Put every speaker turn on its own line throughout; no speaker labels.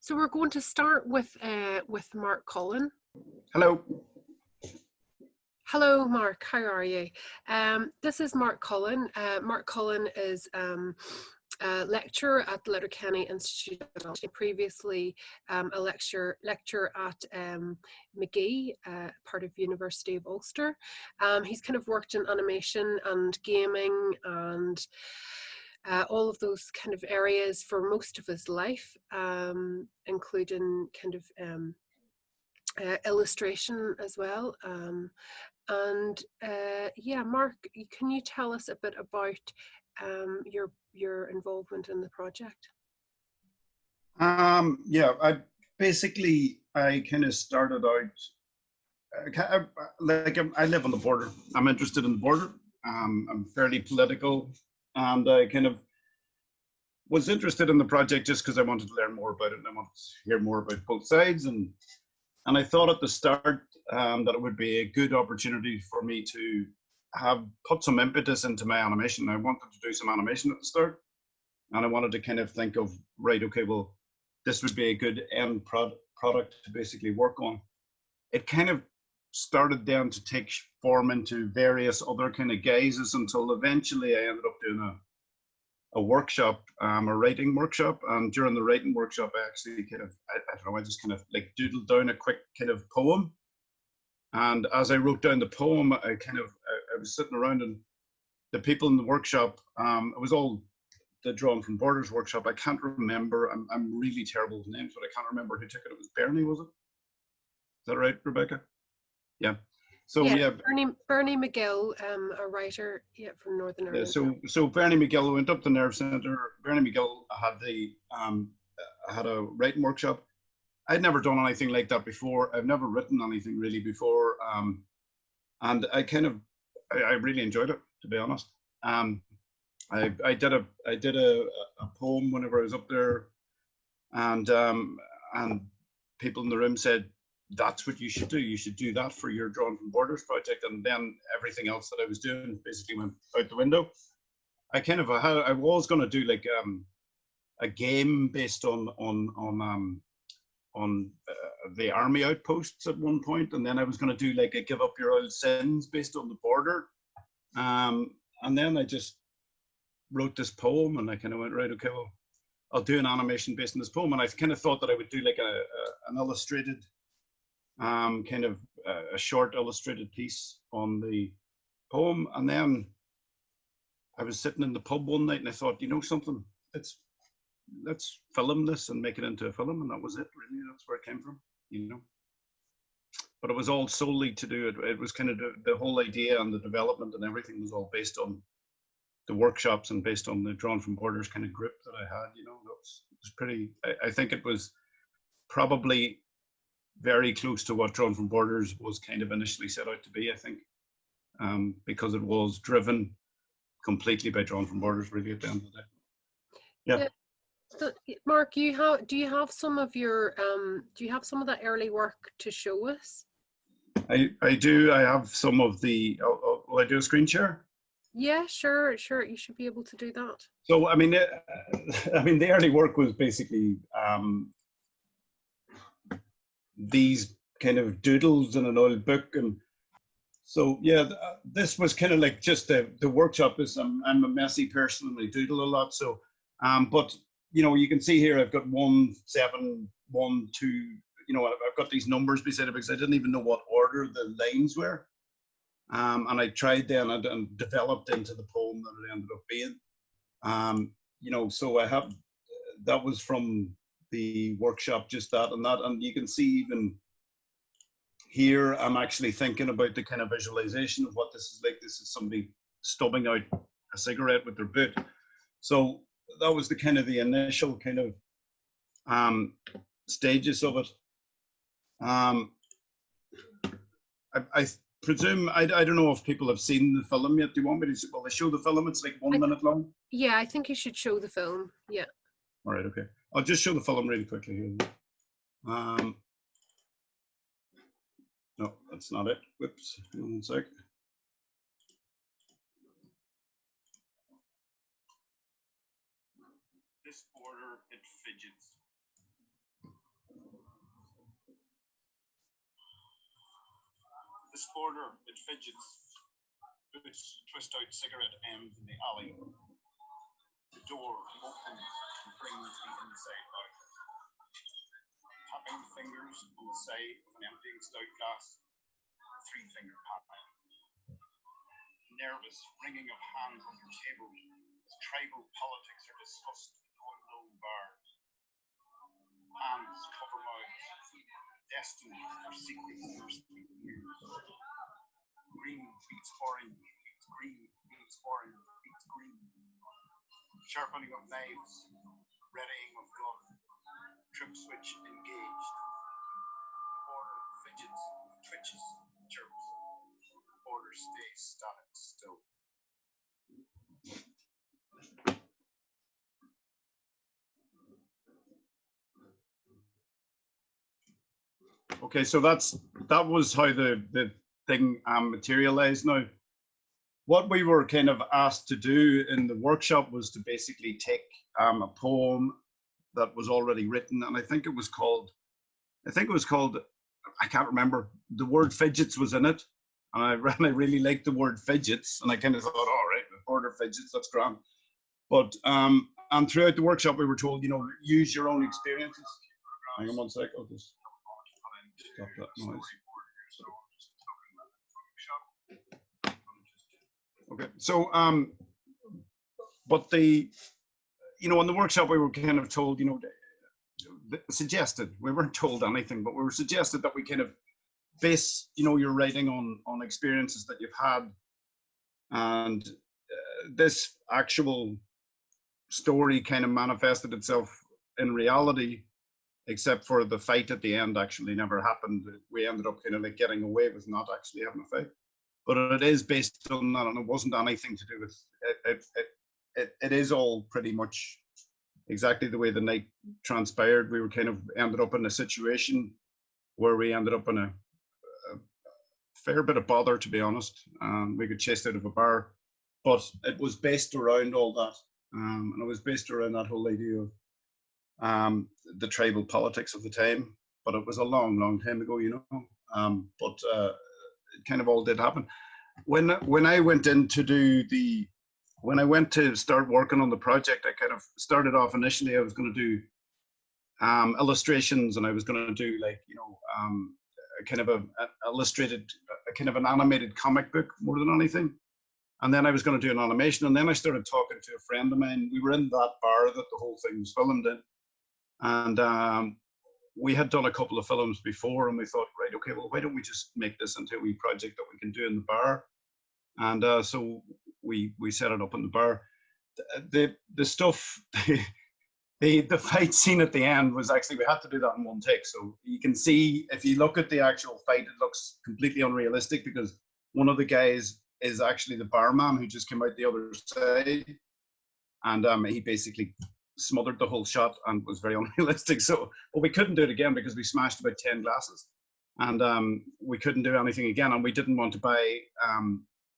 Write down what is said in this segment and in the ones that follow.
So we're going to start with Mark Cullen.
Hello.
Hello, Mark. How are you? This is Mark Cullen. Mark Cullen is a lecturer at the Letterkenny Institute of Technology, previously a lecturer at Mcgill, part of University of Ulster. He's kind of worked in animation and gaming and all of those kind of areas for most of his life, including kind of illustration as well. Yeah, Mark, can you tell us a bit about your involvement in the project?
Yeah, I kind of started out I live on the border. I'm interested in the border. I'm fairly political, and I kind of was interested in the project just because I wanted to learn more about it and I wanted to hear more about both sides. And I thought at the start that it would be a good opportunity for me to put some impetus into my animation. I wanted to do some animation at the start, and I wanted to kind of think of, right, okay, well, this would be a good end product to basically work on. It kind of started then to take form into various other kind of guises until eventually I ended up doing a workshop, a writing workshop. And during the writing workshop, I actually kind of, I don't know, I just kind of like doodled down a quick kind of poem. And as I wrote down the poem, I was sitting around, and the people in the workshop, it was all the Drawn from Borders workshop. I can't remember, I'm really terrible with names, but I can't remember who took it. It was Bernie, was it? Is that right, Rebecca? Yeah. So yeah,
Bernie Mcgill, a writer, from Northern Ireland.
So Bernie Mcgill went up to Nerve Centre. Bernie Mcgill had a writing workshop. I'd never done anything like that before. I've never written anything really before, and I really enjoyed it, to be honest. I did a poem whenever I was up there, and people in the room said, that's what you should do. You should do that for your Drawn from Borders project. And then everything else that I was doing basically went out the window. I was going to do like a game based on the army outposts at one point, and then I was going to do like a Give Up Your Old Sins based on the border. And then I just wrote this poem, and I kind of went, right, okay, well, I'll do an animation based on this poem. And I kind of thought that I would do like an illustrated, kind of a short illustrated piece on the poem. And then I was sitting in the pub one night and I thought, you know something, let's film this and make it into a film. And that was it, really. That's where it came from, you know. But it was all solely to do it was kind of the whole idea and the development and everything was all based on the workshops and based on the Drawn from Borders kind of grip that I had, you know. It was pretty, I think it was probably very close to what Drawn from Borders was kind of initially set out to be, I think, because it was driven completely by Drawn from Borders, really, at the end of the day. Yeah.
So, Mark, do you have some of your do you have some of that early work to show us?
I do. I have some of the. Will I do a screen share?
Yeah, sure. You should be able to do that.
So I mean, the early work was basically these kind of doodles in an old book, and so yeah, this was kind of like just the workshop. I'm a messy person and I doodle a lot. So, but you know, you can see here I've got 1, 7, 1, 2. You know, I've got these numbers beside it because I didn't even know what order the lines were. And I tried then and developed into the poem that it ended up being. You know, so that was from the workshop, just that, and you can see even here, I'm actually thinking about the kind of visualization of what this is like. This is somebody stubbing out a cigarette with their boot. So that was the initial kind of stages of it. I presume, I don't know if people have seen the film yet. Do you want me to, will I show the film? It's like 1 minute long.
Yeah, I think you should show the film. Yeah.
All right, okay. I'll just show the film really quickly here. No, that's not it. Whoops, hang on 1 sec. This border, it fidgets. This border, it fidgets, boots twist out cigarette ends in the alley. The door opens and brings the inside out. Tapping fingers on the side of an emptying stout glass, a three-finger pattern. Nervous wringing of hands under tables as tribal politics are discussed in unknown bars. Hands cover mouths, destined for secret thirsty ears. Green beats orange, beats green, beats orange, beats green. Sharpening of knives, readying of gun. Trip switch engaged. The border fidgets, twitches, chirps. The border stays static still. Okay, so that was how the thing materialized. Now, what we were kind of asked to do in the workshop was to basically take a poem that was already written, and I think it was called, I can't remember. The word fidgets was in it, and I really liked the word fidgets, and I kind of thought, all right, the border fidgets, that's grand. But and throughout the workshop, we were told, use your own experiences. Hang on one sec, I'll just stop that noise. Okay, so but in the workshop we were kind of told, suggested, we weren't told anything, but we were suggested that we kind of base, your writing on experiences that you've had, and this actual story kind of manifested itself in reality, except for the fight at the end actually never happened. We ended up kind of like getting away with not actually having a fight. But it is based on that, and it wasn't anything to do with it. It is all pretty much exactly the way the night transpired. We were kind of ended up in a situation where we ended up in a fair bit of bother, to be honest. We got chased out of a bar, but it was based around all that, and it was based around that whole idea of the tribal politics of the time. But it was a long, long time ago, but it kind of all did happen. When I went to start working on the project, I kind of started off initially, I was going to do illustrations, and I was going to do kind of a kind of an animated comic book more than anything. And then I was going to do an animation, and then I started talking to a friend of mine. We were in that bar that the whole thing was filmed in, and we had done a couple of films before, and we thought, right, okay, well, why don't we just make this into a wee project that we can do in the bar? And so we set it up in the bar. The stuff, the fight scene at the end was actually, we had to do that in one take. So you can see, if you look at the actual fight, it looks completely unrealistic because one of the guys is actually the barman who just came out the other side, and he basically smothered the whole shot and was very unrealistic. So, but we couldn't do it again because we smashed about 10 glasses, and we couldn't do anything again. And we didn't want to buy,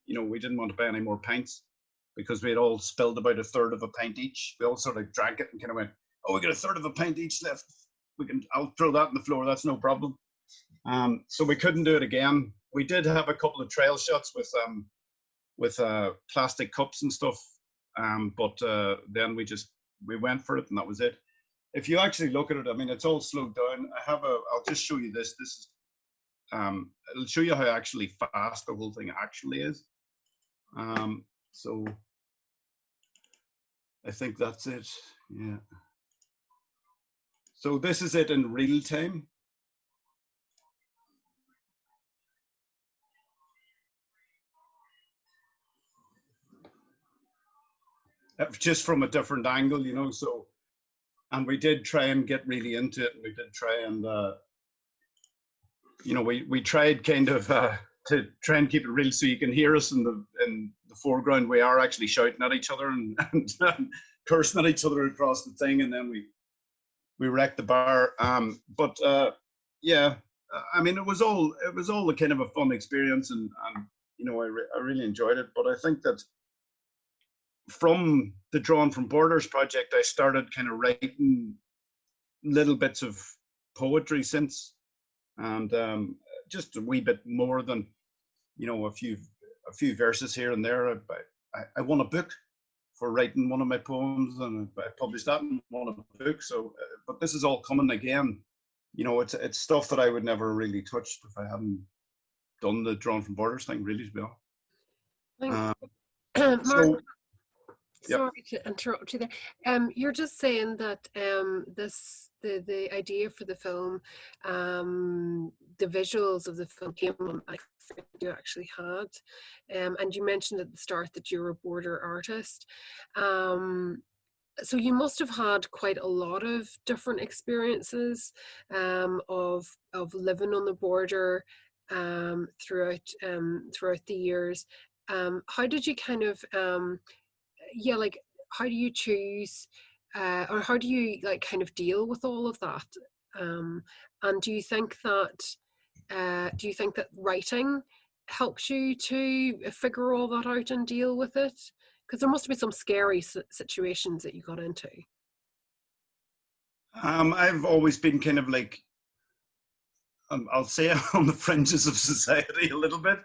we didn't want to buy any more pints because we had all spilled about a third of a pint each. We all sort of drank it and kind of went, oh, we got a third of a pint each left. I'll throw that on the floor. That's no problem. So we couldn't do it again. We did have a couple of trail shots with plastic cups and stuff, but then we went for it, and that was it. If you actually look at it, I mean, it's all slowed down. I'll just show you this. This is, it'll show you how actually fast the whole thing actually is. So I think that's it. Yeah. So this is it in real time. Just from a different angle, so, and we did try and get really into it, and we did try and, we tried kind of to try and keep it real so you can hear us in the foreground. We are actually shouting at each other and cursing at each other across the thing, and then we wrecked the bar. But yeah, I mean, it was all a kind of a fun experience, and I really enjoyed it. But I think that from the Drawn from Borders project, I started kind of writing little bits of poetry since, and just a wee bit more than, you know, a few verses here and there. I won a book for writing one of my poems, and I published that in one of the books. So, but this is all coming again. You know, it's stuff that I would never really touched if I hadn't done the Drawn from Borders thing, really, to be honest.
Mark,
So, yeah.
sorry to interrupt you there. You're just saying that the idea for the film, the visuals of the film came on a friend you actually had, and you mentioned at the start that you're a border artist. So you must have had quite a lot of different experiences of living on the border throughout the years. How did you kind of yeah, like, how do you choose or how do you like kind of deal with all of that? And do you think that writing helps you to figure all that out and deal with it? Because there must have been some scary situations that you got into.
I've always been kind of like, I'll say on the fringes of society a little bit.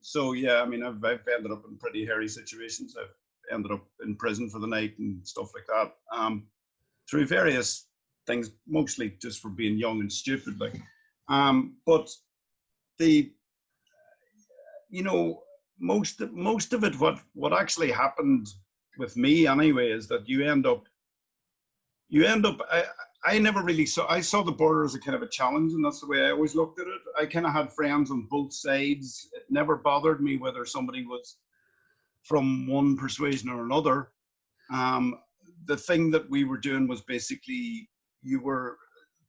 So yeah, I mean, I've ended up in pretty hairy situations. I've ended up in prison for the night and stuff like that. Through various things, mostly just for being young and stupid. Like, but the, you know, most of it, what actually happened with me anyway, is that you end up. I never really saw. I saw the border as a kind of a challenge, and that's the way I always looked at it. I kind of had friends on both sides. It never bothered me whether somebody was from one persuasion or another. The thing that we were doing was basically, you were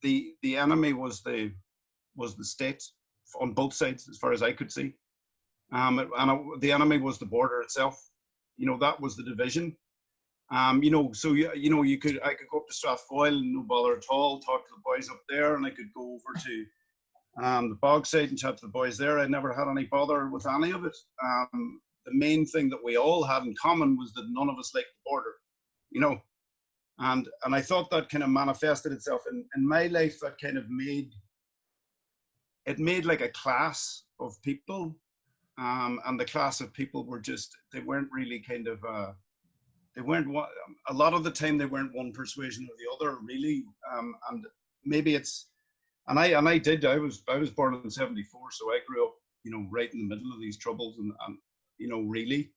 the enemy was the state on both sides, as far as I could see, the enemy was the border itself. You know, that was the division. You know, so you know, I could go up to Strathfoyle and no bother at all, talk to the boys up there, and I could go over to the Bogside and chat to the boys there. I never had any bother with any of it. The main thing that we all had in common was that none of us liked the border, you know, and I thought that kind of manifested itself in my life. That kind of made like a class of people, and the class of people were just, they weren't really kind of they weren't one, a lot of the time they weren't one persuasion or the other, really. And maybe it's, and I was born in '74, so I grew up, you know, right in the middle of these troubles, and you know, really,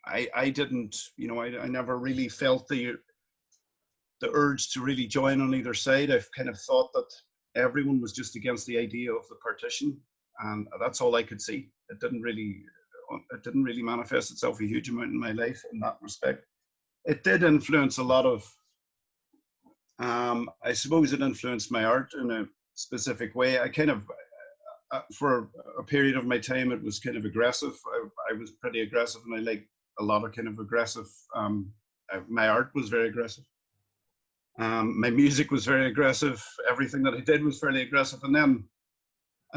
I didn't, you know, I never really felt the urge to really join on either side. I've kind of thought that everyone was just against the idea of the partition, and that's all I could see. It didn't really manifest itself a huge amount in my life in that respect. It did influence a lot of, I suppose it influenced my art in a specific way. I kind of, for a period of my time, it was kind of aggressive. I was pretty aggressive, and I liked a lot of kind of aggressive, my art was very aggressive. My music was very aggressive. Everything that I did was fairly aggressive. And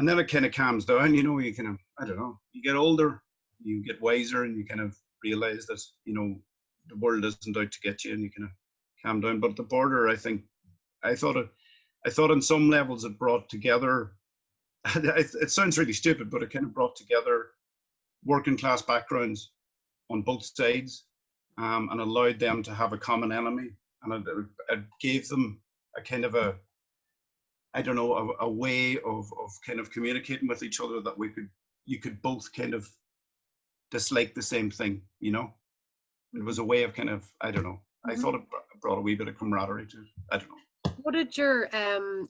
then it kind of calms down, you know, you kind of, I don't know, you get older, you get wiser, and you kind of realize that, you know, the world isn't out to get you, and you kind of calm down. But the border, I think, I thought on some levels it brought together, it sounds really stupid, but it kind of brought together working class backgrounds on both sides, and allowed them to have a common enemy. And it gave them a kind of a, I don't know, a way of kind of communicating with each other that you could both kind of dislike the same thing, you know? It was a way of kind of, I don't know. I thought it brought a wee bit of camaraderie to it. I don't know.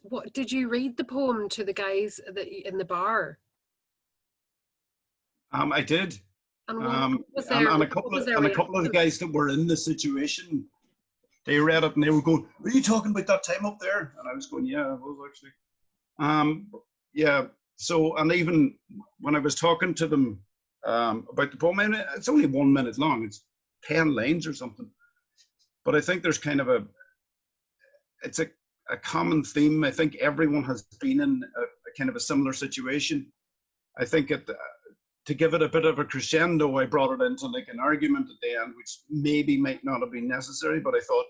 What did you read the poem to the guys in the bar?
I did.
And
And a couple of the guys that were in the situation, they read it and they were going, "Are you talking about that time up there?" And I was going, "Yeah, I was actually." Yeah. So, and even when I was talking to them about the poem, I mean, it's only 1 minute long. It's 10 lines or something. But I think there's kind of it's a common theme. I think everyone has been in a kind of a similar situation. I think to give it a bit of a crescendo, I brought it into like an argument at the end, which maybe might not have been necessary, but I thought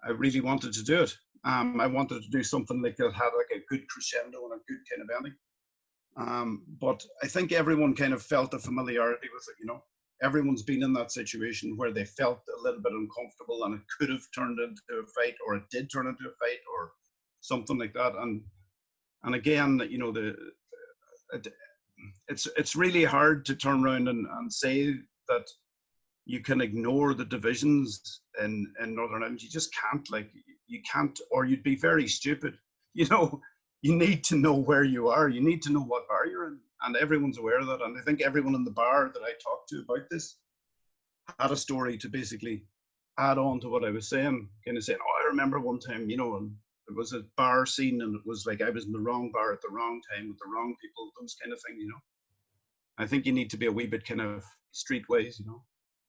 I really wanted to do it. I wanted to do something like that had like a good crescendo and a good kind of ending. But I think everyone kind of felt a familiarity with it, you know. Everyone's been in that situation where they felt a little bit uncomfortable and it could have turned into a fight, or it did turn into a fight, or something like that. And again, you know, it's really hard to turn around and say that you can ignore the divisions in Northern Ireland. You just can't, like, you can't, or you'd be very stupid. You know, you need to know where you are. You need to know what bar you're in. And everyone's aware of that. And I think everyone in the bar that I talked to about this had a story to basically add on to what I was saying, kind of saying, oh, I remember one time, you know, and there was a bar scene and it was like I was in the wrong bar at the wrong time with the wrong people, those kind of things, you know. I think you need to be a wee bit kind of streetways, you know,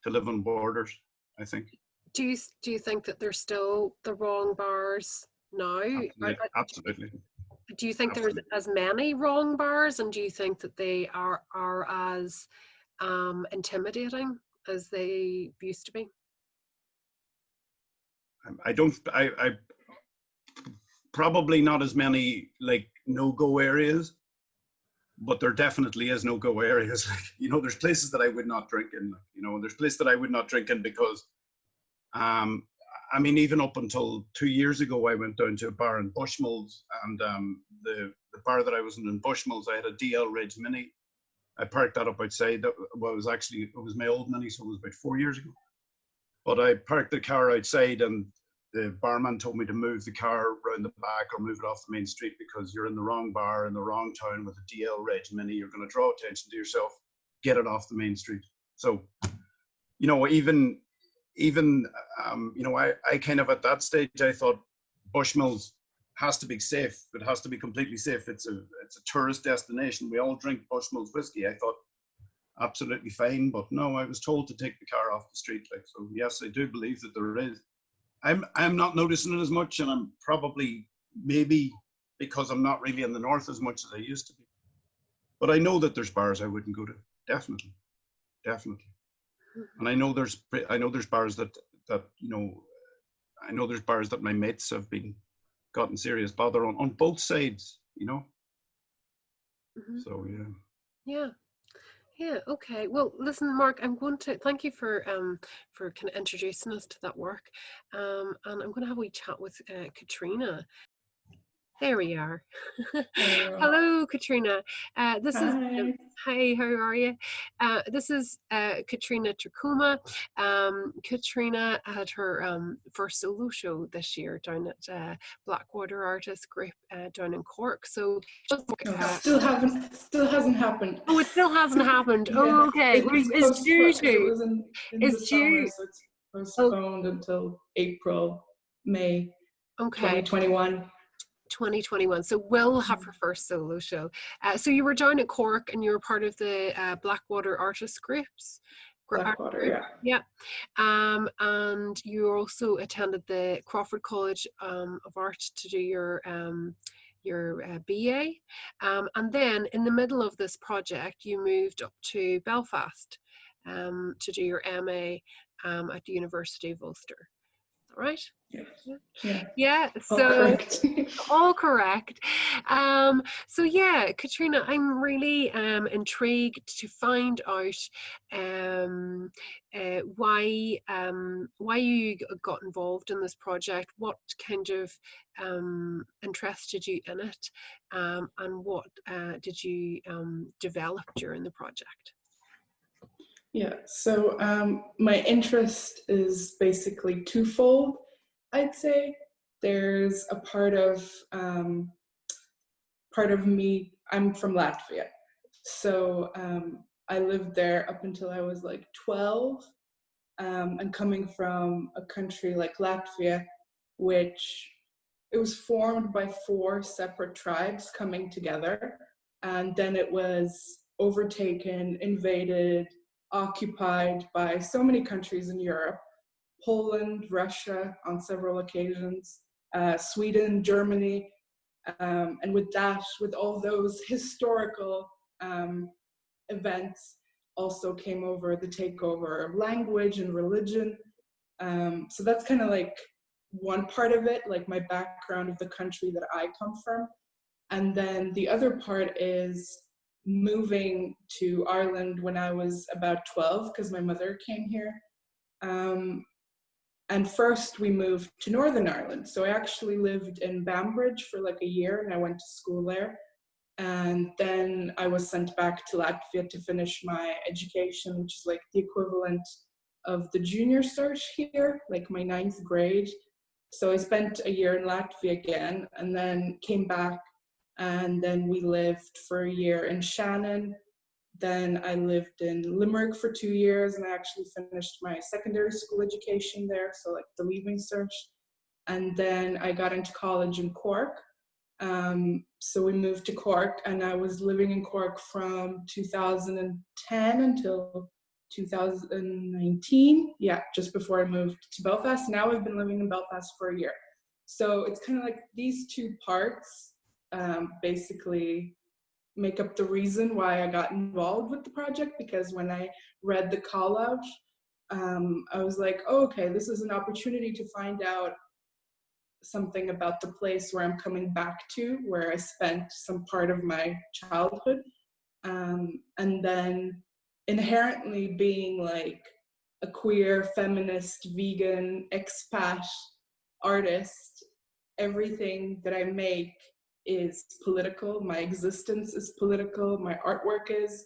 to live on borders, I think.
Do you think that there's still the wrong bars now?
Absolutely.
Do you think there's as many wrong bars, and do you think that they are as intimidating as they used to be?
I probably not as many like no-go areas, but there definitely is no-go areas. Like, you know, there's places that I would not drink in, you know, there's places that I would not drink in because I mean, even up until 2 years ago, I went down to a bar in Bushmills, and the bar that I was in Bushmills, I had a DL Ridge Mini. I parked that up outside. That, well, it was my old Mini, so it was about 4 years ago. But I parked the car outside, and the barman told me to move the car around the back or move it off the main street because you're in the wrong bar in the wrong town with a DL Ridge Mini. You're going to draw attention to yourself. Get it off the main street. So, you know, even you know, I kind of at that stage I thought Bushmills has to be safe. It has to be completely safe. It's a tourist destination. We all drink Bushmills whiskey. I thought absolutely fine, but no, I was told to take the car off the street. Like, so yes, I do believe that there is. I'm not noticing it as much, and I'm probably maybe because I'm not really in the north as much as I used to be. But I know that there's bars I wouldn't go to. Definitely. And I know there's bars that you know, I know there's bars that my mates have been gotten serious bother on both sides, you know. So
yeah, okay. Well, listen, Mark, I'm going to thank you for kind of introducing us to that work, and I'm going to have a wee chat with Katrina. There we are. Hello, Katrina. This is hi, how are you? This is Katrina Tracuma. Katrina had her first solo show this year down at Blackwater Artist Group down in Cork. So
still hasn't happened.
Oh, it still hasn't happened.
Yeah.
Oh, okay. It's due to.
It was in the summer, so it's postponed until April, May, 2021.
2021. So we'll have her first solo show. So you were down at Cork and you were part of the Blackwater Artist Groups.
Blackwater, yeah.
And you also attended the Crawford College of Art to do your BA. And then in the middle of this project, you moved up to Belfast to do your MA at the University of Ulster. All right? Yeah. So all correct. So yeah, Katrina, I'm really intrigued to find out why you got involved in this project, what kind of interested you in it, and what did you develop during the project?
Yeah, so my interest is basically twofold, I'd say. There's a part of me, I'm from Latvia. So I lived there up until I was like 12. And coming from a country like Latvia, which it was formed by 4 separate tribes coming together. And then it was overtaken, invaded, occupied by so many countries in Europe, Poland, Russia on several occasions, Sweden, Germany, and with all those historical events, also came over the takeover of language and religion. So that's kind of like one part of it, like my background of the country that I come from. And then the other part is moving to Ireland when I was about 12 because my mother came here. And first we moved to Northern Ireland. So I actually lived in Bambridge for like a year and I went to school there. And then I was sent back to Latvia to finish my education, which is like the equivalent of the junior cert here, like my 9th grade. So I spent a year in Latvia again and then came back, and then we lived for a year in Shannon. Then I lived in Limerick for 2 years and I actually finished my secondary school education there, so like the leaving cert. And then I got into college in Cork. So we moved to Cork and I was living in Cork from 2010 until 2019. Yeah, just before I moved to Belfast. Now I've been living in Belfast for a year. So it's kind of like these two parts basically make up the reason why I got involved with the project, because when I read the call out, I was like, oh, okay, this is an opportunity to find out something about the place where I'm coming back to, where I spent some part of my childhood. And then inherently being like a queer, feminist, vegan, expat artist, everything that I make is political. My existence is political. My artwork is.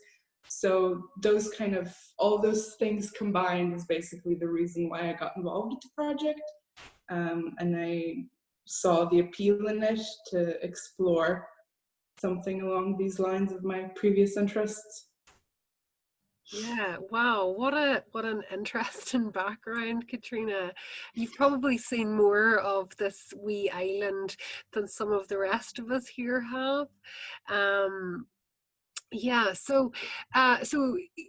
So those kind of, all those things combined is basically the reason why I got involved with the project. And I saw the appeal in it to explore something along these lines of my previous interests.
Yeah, wow, what an interesting background, Katrina. You've probably seen more of this wee island than some of the rest of us here have. Um, yeah, so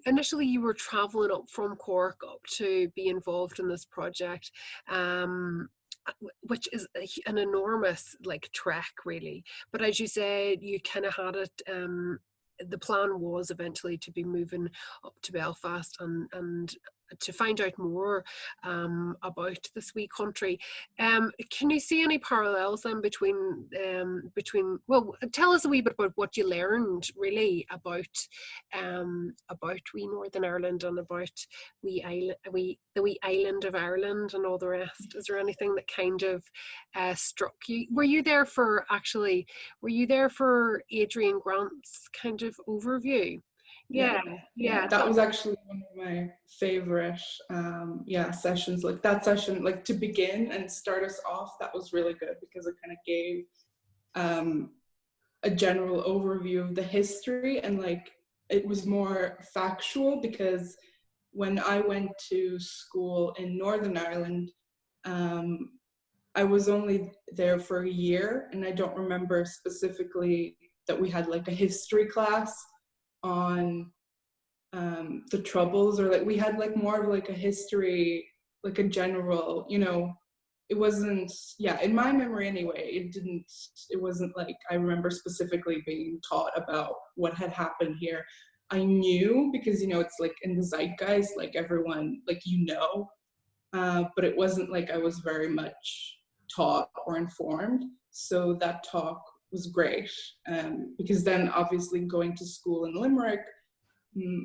initially you were traveling up from Cork up to be involved in this project, which is an enormous like trek, really. But as you said, you kind of had it. The plan was eventually to be moving up to Belfast and to find out more about this wee country. Can you see any parallels then between? Well, tell us a wee bit about what you learned really about wee Northern Ireland and about the wee island of Ireland and all the rest. Is there anything that kind of struck you? Were you there for Adrian Grant's kind of overview? Yeah,
yeah, that was actually one of my favorite sessions. Like that session, like to begin and start us off, that was really good because it kind of gave a general overview of the history, and like it was more factual because when I went to school in Northern Ireland, I was only there for a year, and I don't remember specifically that we had like a history class on the Troubles, or like we had like more of like a history, like a general, you know, it wasn't, yeah, in my memory anyway, it wasn't like I remember specifically being taught about what had happened here. I knew because, you know, it's like in the zeitgeist, like everyone, like, you know, but it wasn't like I was very much taught or informed. So that talk was great, because then obviously going to school in Limerick,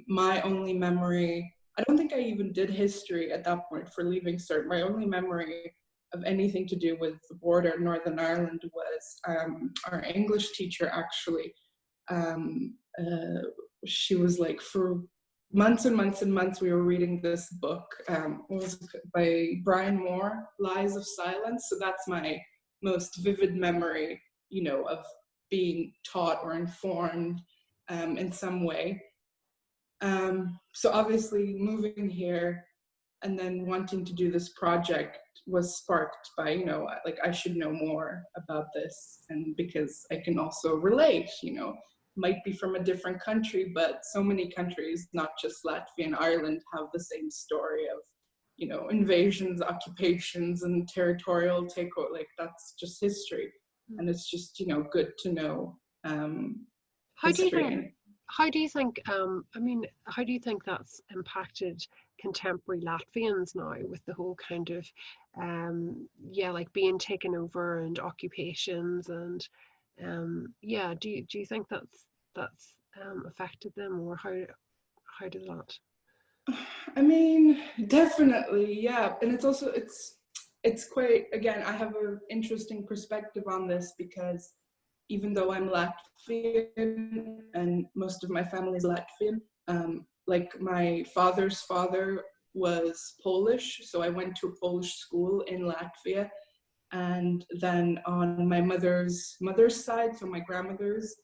my only memory, I don't think I even did history at that point for leaving cert. My only memory of anything to do with the border in Northern Ireland was our English teacher actually. She was like, for months and months and months, we were reading this book. It was by Brian Moore, Lies of Silence. So that's my most vivid memory, you know, of being taught or informed in some way. So obviously moving here and then wanting to do this project was sparked by, you know, like I should know more about this, and because I can also relate, you know, might be from a different country, but so many countries, not just Latvia and Ireland, have the same story of, you know, invasions, occupations, and territorial takeover. Like that's just history, and it's just, you know, good to know
How do you
history.
think? How do you think that's impacted contemporary Latvians now with the whole kind of, like being taken over and occupations and, do you think that's affected them, or how did that?
I mean, definitely, yeah. And it's also it's quite, again, I have an interesting perspective on this because even though I'm Latvian and most of my family is Latvian, like my father's father was Polish, so I went to a Polish school in Latvia. And then on my mother's side, so my grandmother's,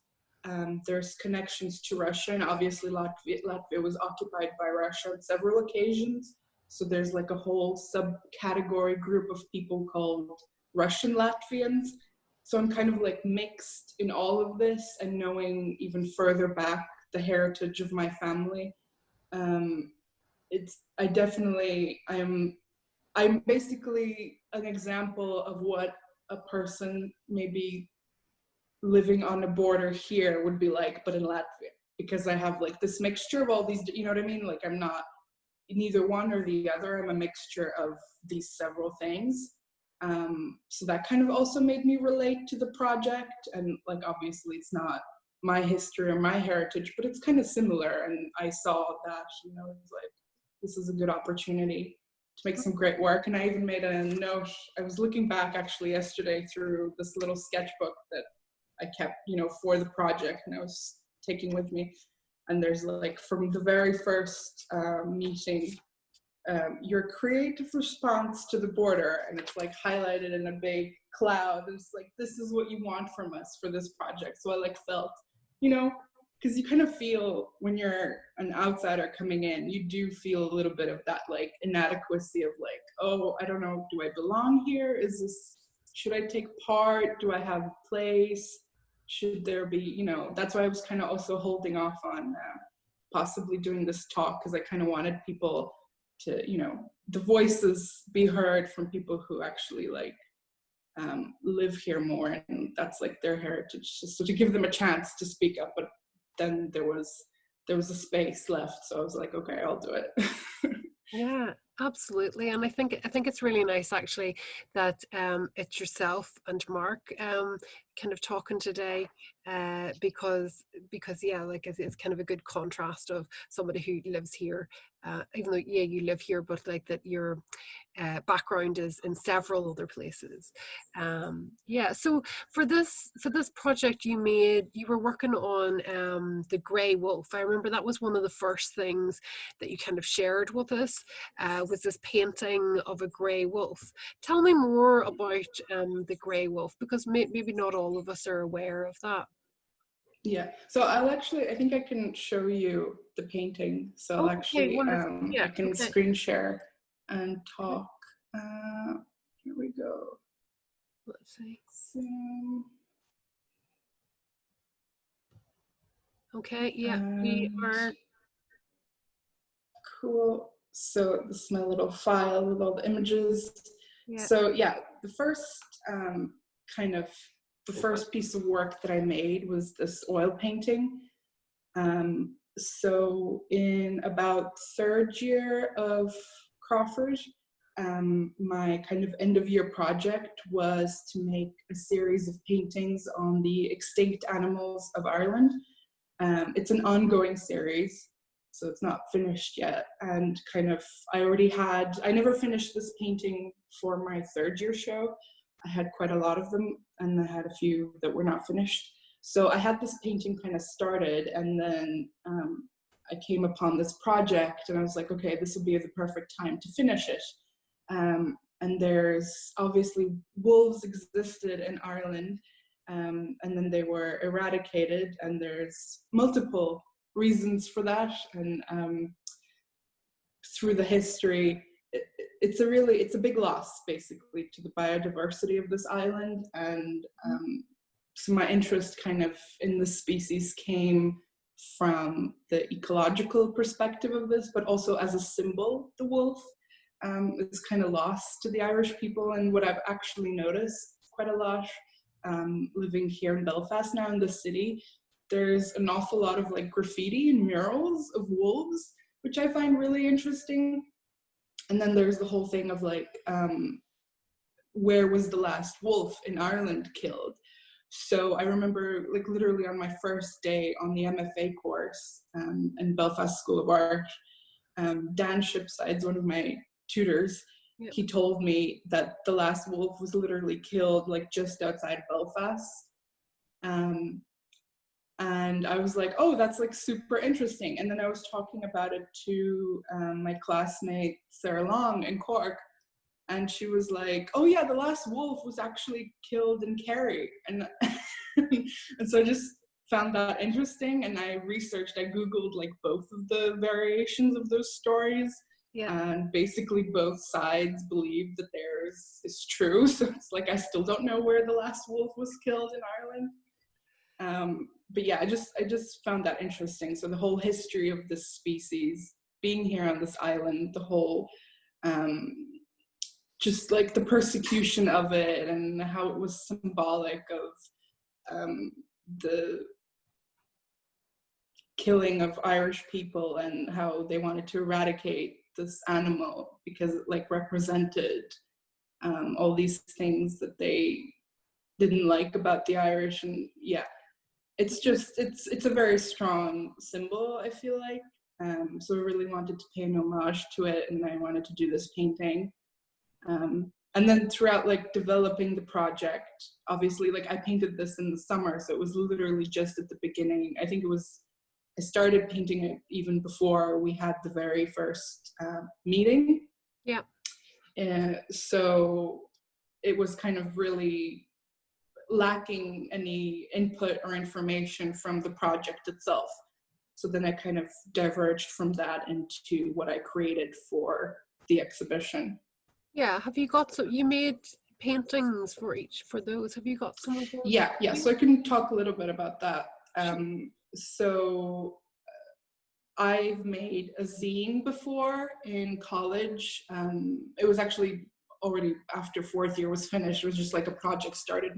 there's connections to Russia, and obviously Latvia was occupied by Russia on several occasions. So there's like a whole subcategory group of people called Russian Latvians. So I'm kind of like mixed in all of this, and knowing even further back the heritage of my family. I'm basically an example of what a person maybe living on a border here would be like, but in Latvia, because I have like this mixture of all these, you know what I mean? Like I'm not neither one or the other. I'm a mixture of these several things. So that kind of also made me relate to the project. And like, obviously it's not my history or my heritage, but it's kind of similar. And I saw that, you know, it's like, this is a good opportunity to make some great work. And I even made a note. I was looking back actually yesterday through this little sketchbook that I kept, you know, for the project, and I was taking with me. And there's like, from the very first meeting, your creative response to the border, and it's like highlighted in a big cloud. It's like, this is what you want from us for this project. So I like felt, you know, because you kind of feel when you're an outsider coming in, you do feel a little bit of that like inadequacy of like, oh, I don't know, do I belong here? Should I take part? Do I have a place? Should there be, you know, that's why I was kind of also holding off on possibly doing this talk, because I kind of wanted people to, you know, the voices be heard from people who actually like live here more, and that's like their heritage. So to give them a chance to speak up, but then there was a space left, so I was like, okay, I'll do it.
Yeah, absolutely. And I think it's really nice actually that it's yourself and Mark kind of talking today, because yeah, like it's kind of a good contrast of somebody who lives here, even though yeah you live here, but like that your background is in several other places. Yeah, so for this project you were working on the grey wolf. I remember that was one of the first things that you kind of shared with us, was this painting of a grey wolf. Tell me more about the grey wolf, because maybe not all of us are aware of that.
Yeah, so I think I can show you the painting. So I'll
Okay, wonderful. Yeah,
I can
okay.
screen share and talk. Here we go.
Let's see.
So,
okay, yeah, we are.
Cool. So this is my little file with all the images.
Yeah.
So yeah, the first first piece of work that I made was this oil painting. So in about third year of Crawford, my kind of end of year project was to make a series of paintings on the extinct animals of Ireland. It's an ongoing series, so it's not finished yet. And kind of, I never finished this painting for my third year show. I had quite a lot of them, and I had a few that were not finished. So I had this painting kind of started, and then I came upon this project, and I was like, okay, this would be the perfect time to finish it. And there's obviously wolves existed in Ireland, and then they were eradicated, and there's multiple reasons for that. And through the history, it's a big loss basically to the biodiversity of this island. And so my interest kind of in the species came from the ecological perspective of this, but also as a symbol. The wolf is kind of lost to the Irish people. And what I've actually noticed quite a lot, living here in Belfast now in the city, there's an awful lot of like graffiti and murals of wolves, which I find really interesting. And then there's the whole thing of like, where was the last wolf in Ireland killed? So I remember like literally on my first day on the MFA course in Belfast School of Art, Dan Shipsides, one of my tutors,
Yep.
he told me that the last wolf was literally killed like just outside Belfast. And I was like, oh, that's like super interesting. And then I was talking about it to my classmate Sarah Long in Cork, and she was like, oh yeah, the last wolf was actually killed in Kerry. And and so I just found that interesting, and I Googled like both of the variations of those stories.
Yeah.
And basically both sides believe that theirs is true. So it's like, I still don't know where the last wolf was killed in Ireland. But yeah, I just found that interesting. So the whole history of this species being here on this island, the whole, just like the persecution of it and how it was symbolic of the killing of Irish people and how they wanted to eradicate this animal because it like represented all these things that they didn't like about the Irish. And yeah, it's just, it's a very strong symbol, I feel like. So I really wanted to pay an homage to it, and I wanted to do this painting. And then throughout like developing the project, obviously like I painted this in the summer, so it was literally just at the beginning. I think I started painting it even before we had the very first meeting.
Yeah.
So it was kind of really lacking any input or information from the project itself. So then I kind of diverged from that into what I created for the exhibition.
Yeah. Have you got you made paintings for those? Have you got some of those?
Yeah. So I can talk a little bit about that. So I've made a zine before in college. It was actually already after fourth year was finished. It was just like a project started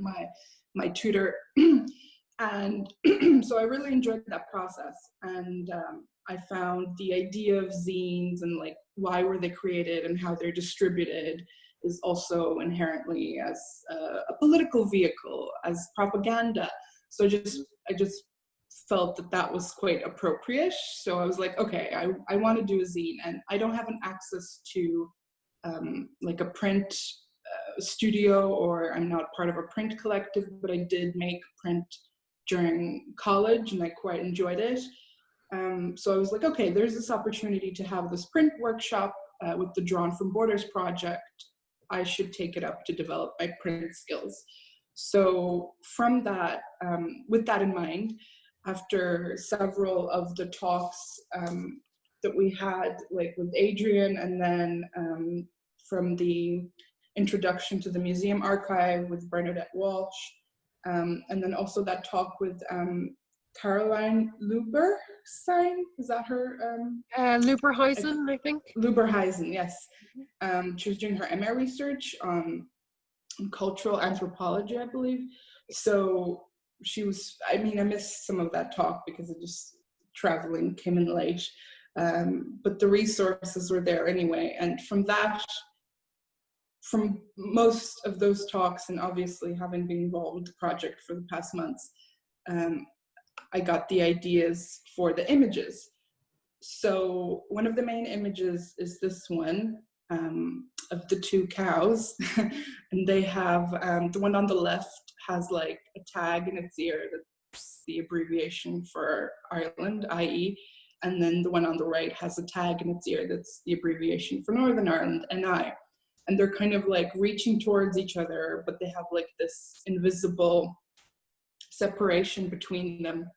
my tutor. And so I really enjoyed that process. And I found the idea of zines and like why were they created and how they're distributed is also inherently as a political vehicle, as propaganda. So I just felt that was quite appropriate. So I was like, okay, I want to do a zine, and I don't have an access to like a print studio, or I'm not part of a print collective, but I did make print during college and I quite enjoyed it. So I was like, okay, there's this opportunity to have this print workshop with the Drawn from Borders project. I should take it up to develop my print skills. So from that, with that in mind, after several of the talks that we had, like with Adrian, and then from the introduction to the museum archive with Bernadette Walsh, and then also that talk with Caroline Luberstein, is that her?
Luberhuisen, I think.
Luberhuisen, yes. She was doing her MA research on cultural anthropology, I believe. So she was, I mean, I missed some of that talk because of just traveling came in late. But the resources were there anyway. And from most of those talks, and obviously having been involved with the project for the past months, I got the ideas for the images. So one of the main images is this one of the two cows. And they have, the one on the left has like a tag in its ear that's the abbreviation for Ireland, IE. And then the one on the right has a tag in its ear that's the abbreviation for Northern Ireland, NI. And they're kind of like reaching towards each other, but they have like this invisible separation between them,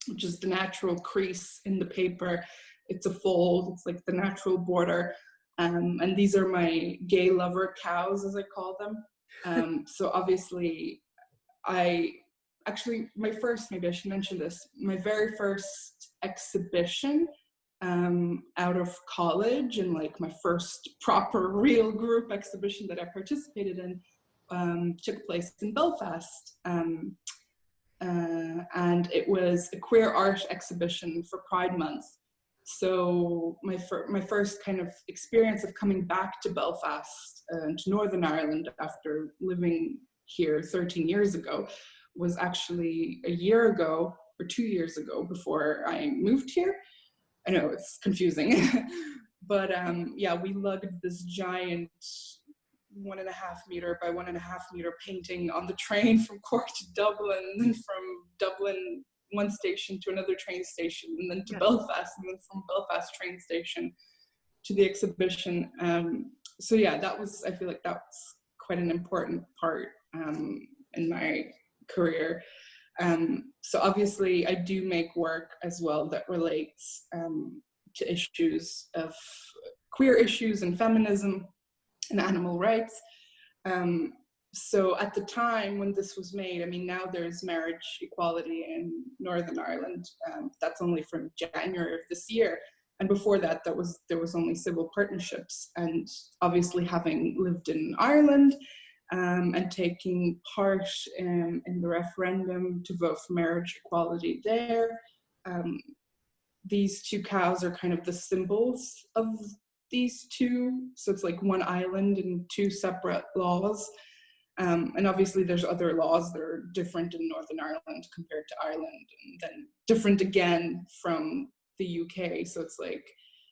which is the natural crease in the paper. It's a fold, it's like the natural border. And these are my gay lover cows, as I call them. So obviously, my first, maybe I should mention this, my very first exhibition out of college, and like my first proper real group exhibition that I participated in took place in Belfast. And it was a queer art exhibition for Pride Month. So my first kind of experience of coming back to Belfast, to Northern Ireland after living here 13 years ago, was actually a year ago or 2 years ago before I moved here. I know it's confusing, but yeah, we lugged this giant 1.5 meter by 1.5 meter painting on the train from Cork to Dublin, and then from Dublin one station to another train station, and then to Belfast, and then from Belfast train station to the exhibition. So yeah, I feel like that's quite an important part in my career. So obviously I do make work as well that relates to issues of queer issues and feminism and animal rights. So at the time when this was made, I mean, now there's marriage equality in Northern Ireland. That's only from January of this year. And before that, there was only civil partnerships. And obviously having lived in Ireland and taking part in the referendum to vote for marriage equality there, these two cows are kind of the symbols of these two. So it's like one island and two separate laws. And obviously there's other laws that are different in Northern Ireland compared to Ireland, and then different again from the UK. So it's like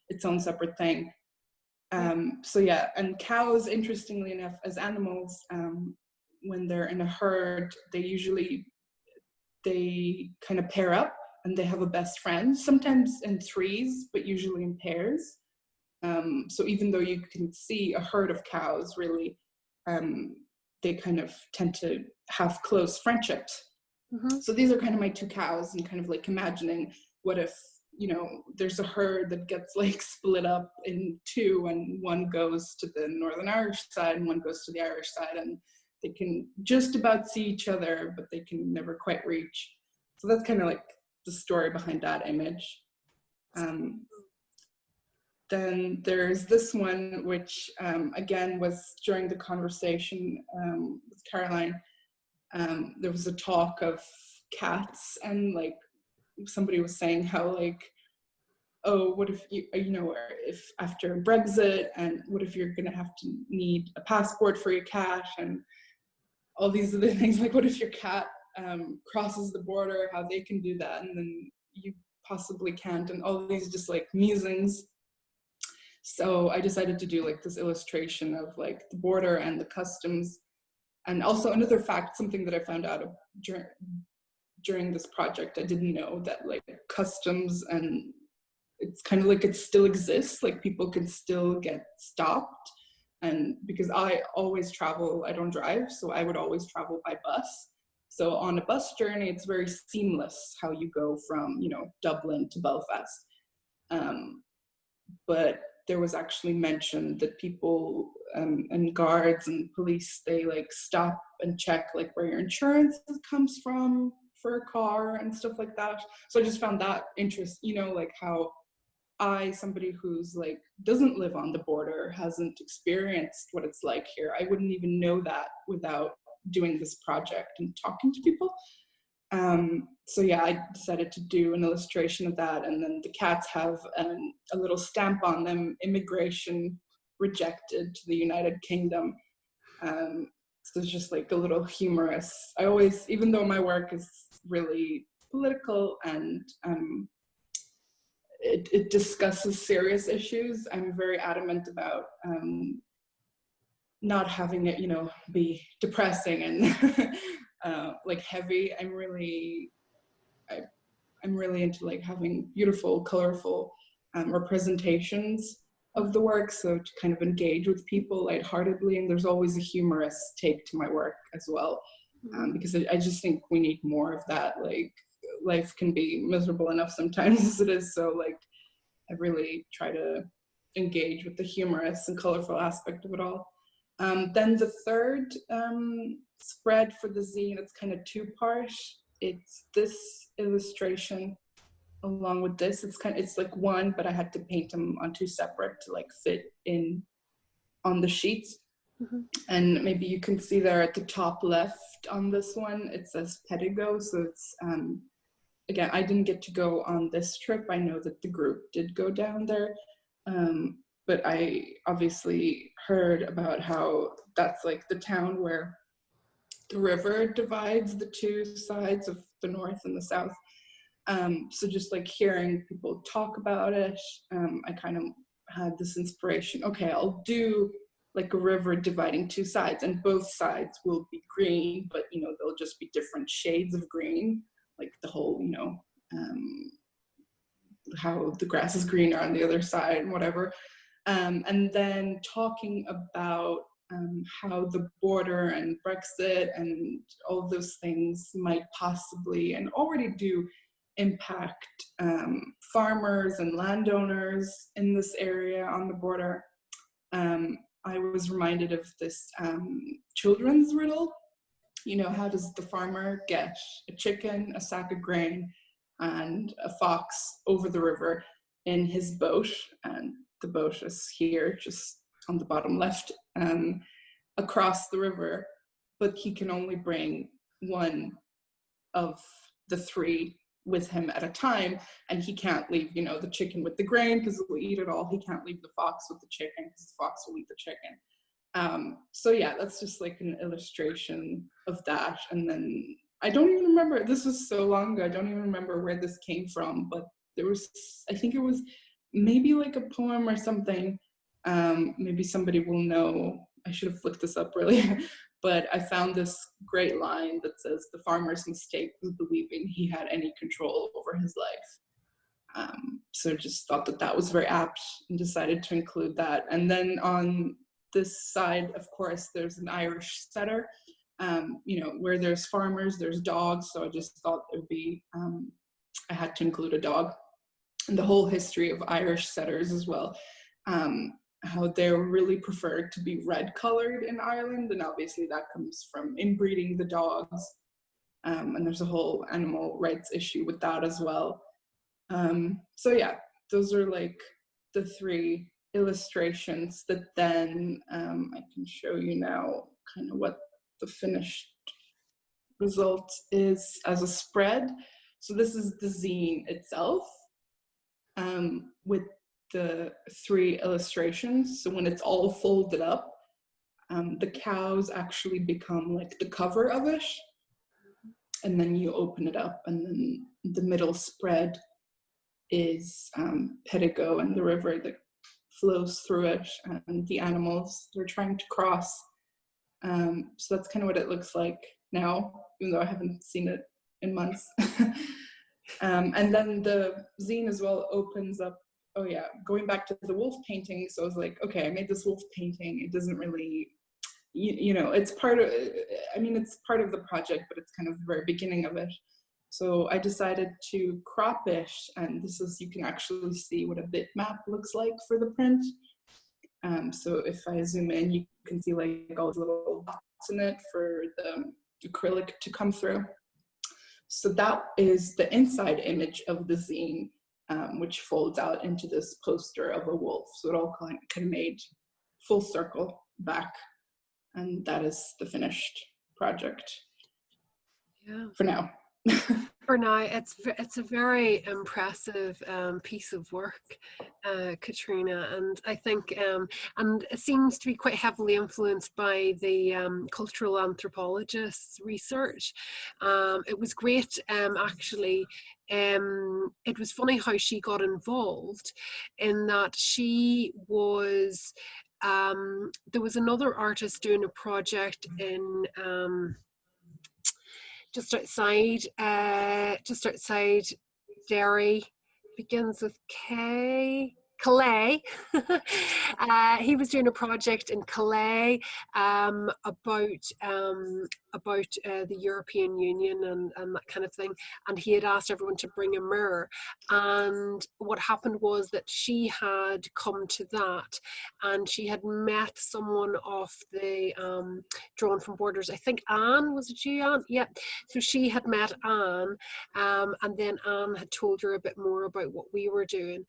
its own separate thing. So yeah, and cows, interestingly enough, as animals, when they're in a herd, they kind of pair up and they have a best friend, sometimes in threes, but usually in pairs. So even though you can see a herd of cows, really, they kind of tend to have close friendships. Mm-hmm. So these are kind of my two cows, and kind of like imagining what if, you know, there's a herd that gets like split up in two, and one goes to the Northern Irish side and one goes to the Irish side, and they can just about see each other, but they can never quite reach. So that's kind of like the story behind that image. Then there's this one, which again was during the conversation with Caroline. There was a talk of cats, and like somebody was saying how like, oh, what if you know, if after Brexit, and what if you're gonna have to need a passport for your cat, and all these other things, like what if your cat crosses the border, how they can do that, and then you possibly can't, and all these just like musings. So I decided to do like this illustration of like the border and the customs. And also another fact, something that I found out during this project, I didn't know that like customs, and it's kind of like it still exists, like people can still get stopped. And because I always travel, I don't drive, so I would always travel by bus. So on a bus journey, it's very seamless how you go from, you know, Dublin to Belfast. But there was actually mentioned that people and guards and police, they like stop and check like where your insurance comes from for a car and stuff like that. So I just found that interesting, you know, like how somebody who's like doesn't live on the border, hasn't experienced what it's like here, I wouldn't even know that without doing this project and talking to people. So yeah, I decided to do an illustration of that, and then the cats have a little stamp on them, immigration rejected to the United Kingdom. So it's just like a little humorous. I always, even though my work is really political and it discusses serious issues, I'm very adamant about not having it, you know, be depressing and like heavy. I'm really into like having beautiful, colorful representations of the work, so to kind of engage with people lightheartedly. And there's always a humorous take to my work as well, because I just think we need more of that. Like life can be miserable enough sometimes as it is, so like I really try to engage with the humorous and colorful aspect of it all. Then the third spread for the zine, it's kind of two-part. It's this illustration along with this. It's like one, but I had to paint them on two separate to like fit in on the sheets. Mm-hmm. And maybe you can see there at the top left on this one, it says Pedigo. So it's, again, I didn't get to go on this trip. I know that the group did go down there. But I obviously heard about how that's like the town where the river divides the two sides of the north and the south. So just like hearing people talk about it, I kind of had this inspiration. Okay, I'll do like a river dividing two sides, and both sides will be green, but you know, they'll just be different shades of green, like the whole, you know, how the grass is greener on the other side and whatever. And then talking about how the border and Brexit and all those things might possibly and already do impact farmers and landowners in this area on the border. I was reminded of this children's riddle. You know, how does the farmer get a chicken, a sack of grain, and a fox over the river in his boat? And the boat is here, just on the bottom left, across the river, but he can only bring one of the three with him at a time, and he can't leave, you know, the chicken with the grain because it will eat it all. He can't leave the fox with the chicken because the fox will eat the chicken. So yeah, that's just like an illustration of that. And then I don't even remember, this was so long ago, I don't even remember where this came from, but there was, I think it was maybe like a poem or something. Maybe somebody will know. I should have looked this up really. But I found this great line that says, "The farmer's mistake was believing he had any control over his life." So just thought that that was very apt and decided to include that. And then on this side, of course, there's an Irish setter. You know, where there's farmers, there's dogs. So I just thought it would be, I had to include a dog. And the whole history of Irish setters as well. How they're really preferred to be red colored in Ireland, and obviously that comes from inbreeding the dogs, and there's a whole animal rights issue with that as well. So yeah, those are like the three illustrations that then I can show you now kind of what the finished result is as a spread. So this is the zine itself, with the three illustrations. So when it's all folded up, the cows actually become like the cover of it. And then you open it up, and then the middle spread is Pedigo and the river that flows through it, and the animals they're trying to cross. So that's kind of what it looks like now, even though I haven't seen it in months. And then the zine as well opens up. Oh yeah, going back to the wolf painting. So I was like, okay, I made this wolf painting. It doesn't really, you know, it's part of, I mean, it's part of the project, but it's kind of the very beginning of it. So I decided to crop it, and this is, you can actually see what a bitmap looks like for the print. So if I zoom in, you can see like all the little dots in it for the acrylic to come through. So that is the inside image of the zine, which folds out into this poster of a wolf. So it all kind of made full circle back. And that is the finished project. Yeah. For now.
For now, it's a very impressive piece of work, Katrina, and I think and it seems to be quite heavily influenced by the cultural anthropologist's research. It was great, actually. It was funny how she got involved, in that she was there was another artist doing a project in just outside Derry, begins with K. Calais. He was doing a project in Calais about the European Union and that kind of thing, and he had asked everyone to bring a mirror, and what happened was that she had come to that, and she had met someone off the Drawn from Borders. I think Anne, was it you, Anne? Yeah. So she had met Anne, and then Anne had told her a bit more about what we were doing.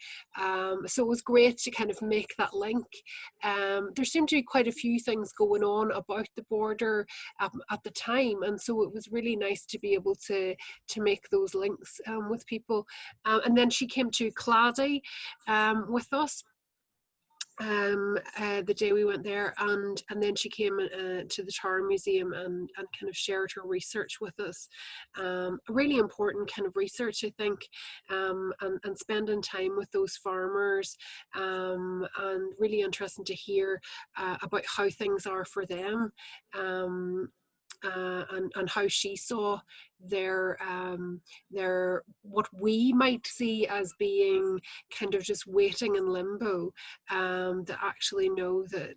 So it was great to kind of make that link. There seemed to be quite a few things going on about the border at the time, and so it was really nice to be able to make those links with people. And then she came to Clady with us. the day we went there, and then she came to the Tower Museum and kind of shared her research with us. A really important kind of research, I think, and spending time with those farmers, and really interesting to hear about how things are for them. And how she saw their what we might see as being kind of just waiting in limbo, that actually know that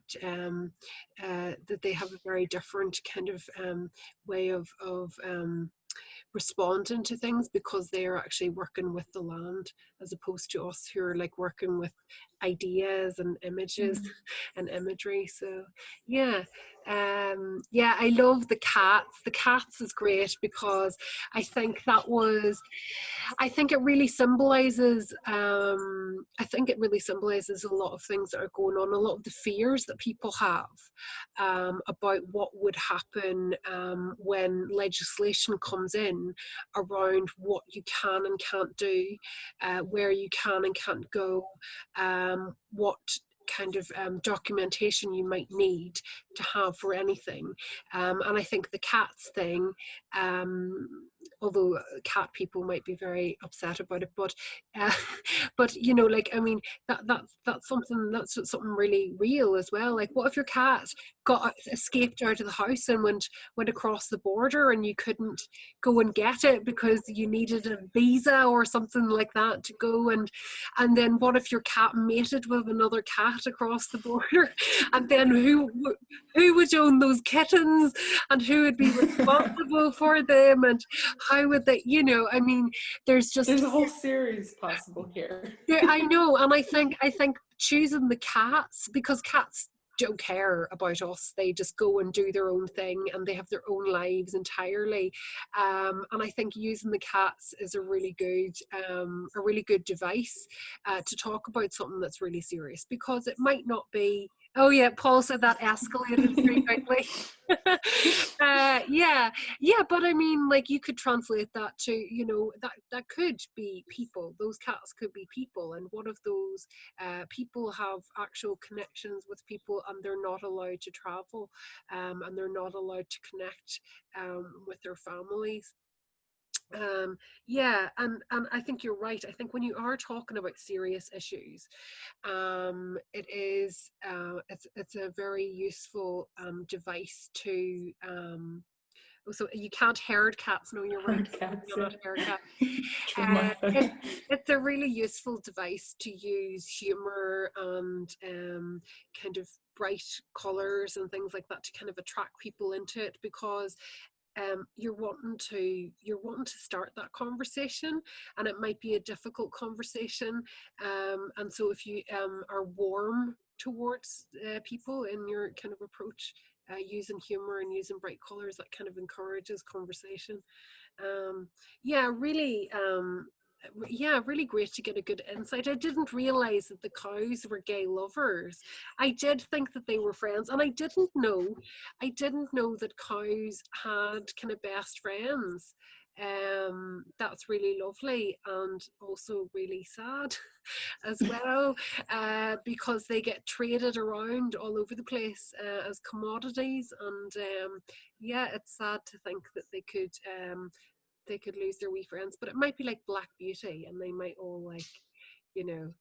that they have a very different kind of way of responding to things, because they are actually working with the land, as opposed to us who are like working with ideas and images and imagery. So yeah, yeah, I love the cats. The cats is great, because I think that was, I think it really symbolizes, I think it really symbolizes a lot of things that are going on, a lot of the fears that people have, about what would happen when legislation comes in around what you can and can't do, where you can and can't go, what kind of documentation you might need to have for anything. And I think the cats thing, although cat people might be very upset about it, but but you know, like, I mean, that's something really real as well. Like, what if your cat escaped out of the house and went across the border, and you couldn't go and get it because you needed a visa or something like that to go, and then what if your cat mated with another cat across the border, and then who would own those kittens, and who would be responsible for them, and how would they, you know, I mean, there's
a whole series possible here.
I know, and I think choosing the cats, because cats don't care about us, they just go and do their own thing, and they have their own lives entirely, and I think using the cats is a really good device to talk about something that's really serious, because it might not be. Oh yeah, Paul said that escalated very quickly. Yeah, but I mean, like, you could translate that to, you know, that could be people. Those cats could be people, and what if those people have actual connections with people, and they're not allowed to travel, and they're not allowed to connect with their families. Yeah, and I think you're right. I think when you are talking about serious issues, it is it's a very useful device to so you can't herd cats. No, you're right.
Herd cats,
You're not herd cat.
True, Martha.
It's a really useful device to use humor and kind of bright colors and things like that to kind of attract people into it, because you're wanting to start that conversation, and it might be a difficult conversation, and so if you are warm towards people in your kind of approach, using humor and using bright colors, that kind of encourages conversation. Yeah, really. Yeah, really great to get a good insight. I didn't realize that the cows were gay lovers. I did think that they were friends, and I didn't know that cows had kind of best friends. That's really lovely, and also really sad as well, because they get traded around all over the place as commodities, and yeah, it's sad to think that they could lose their wee friends, but it might be like Black Beauty, and they might all, like, you know,